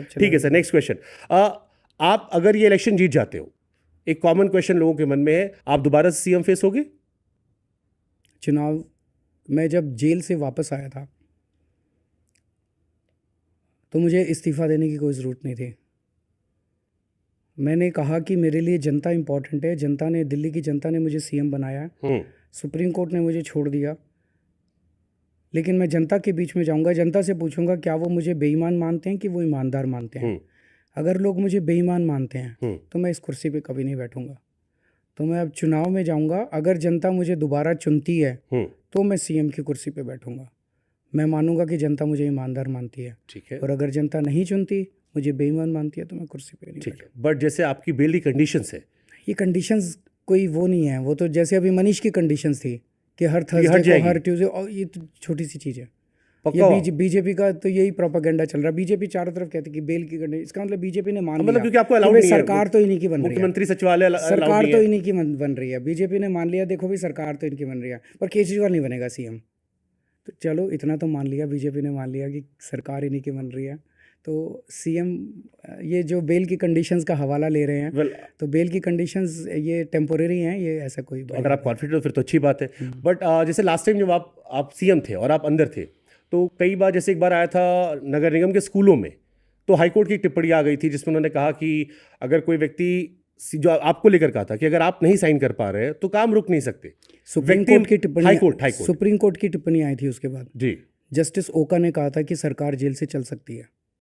ठीक है sir, next question. आप अगर ये इलेक्शन जीत जाते हो, एक कॉमन क्वेश्चन लोगों के मन में है, आप दोबारा से सीएम फेस होगे? चुनाव मैं जब जेल से वापस आया था तो मुझे इस्तीफ़ा देने की कोई ज़रूरत नहीं थी। मैंने कहा कि मेरे लिए जनता इम्पोर्टेंट है। जनता ने, दिल्ली की जनता ने मुझे सीएम बनाया है। सुप्रीम कोर्ट ने मुझे छोड़ दिया, लेकिन मैं जनता के बीच में जाऊंगा, जनता से पूछूंगा क्या वो मुझे बेईमान मानते हैं कि वो ईमानदार मानते हैं। अगर लोग मुझे बेईमान मानते हैं तो मैं इस कुर्सी पे कभी नहीं बैठूंगा। तो मैं अब चुनाव में जाऊंगा, अगर जनता मुझे दोबारा चुनती है तो मैं सीएम की कुर्सी पे बैठूंगा। मैं मानूंगा कि जनता मुझे ईमानदार मानती है, ठीक है। और अगर जनता नहीं चुनती, मुझे बेईमान मानती है, तो मैं कुर्सी पे नहीं ठीक है। बैठूंगा। बट जैसे आपकी बेल की कंडीशंस है, ये कंडीशंस कोई वो नहीं है, वो तो जैसे अभी मनीष की कंडीशंस थी कि हर हट थर्सडे को, जाएगी। हर ट्यूसडे, और ये तो छोटी सी चीज़ है। पक्का हुआ? ये बीजेपी का तो यही प्रोपेगेंडा चल रहा है। बीजेपी चारों तरफ कहती है कि बेल की कंडीशन, इसका मतलब बीजेपी ने मान मतलब लिया क्योंकि आपको कि अलाउड भाई नहीं है, सरकार तो इन्हीं की बन रही है, मुख्यमंत्री सचिवालय अलाउड सरकार नहीं तो है। इन्हीं की बन रही है। बीजेपी ने मान लिया, देखो भाई सरकार तो इनकी बन रही है, पर केजरीवाल नहीं बनेगा सीएम। तो चलो इतना तो मान लिया, बीजेपी ने मान लिया कि सरकार इन्हीं की बन रही है, तो सीएम, ये जो बेल की कंडीशंस का हवाला ले रहे हैं, तो बेल की कंडीशंस ये टेम्पोरेरी हैं, ये ऐसा कोई तो अगर आप कॉन्फिडेंट हो फिर तो अच्छी बात है। बट जैसे लास्ट टाइम जब आप सीएम थे और आप अंदर थे, तो कई बार, जैसे एक बार आया था नगर निगम के स्कूलों में, तो हाईकोर्ट की एक टिप्पणी आ गई थी जिसमें उन्होंने कहा कि अगर कोई व्यक्ति, जो आपको लेकर कहा था कि अगर आप नहीं साइन कर पा रहे हैं तो काम रुक नहीं सकते। सुप्रीम कोर्ट की टिप्पणी, हाईकोर्ट सुप्रीम कोर्ट की टिप्पणी आई थी उसके बाद जी, जस्टिस ओका ने कहा था कि सरकार जेल से चल सकती है।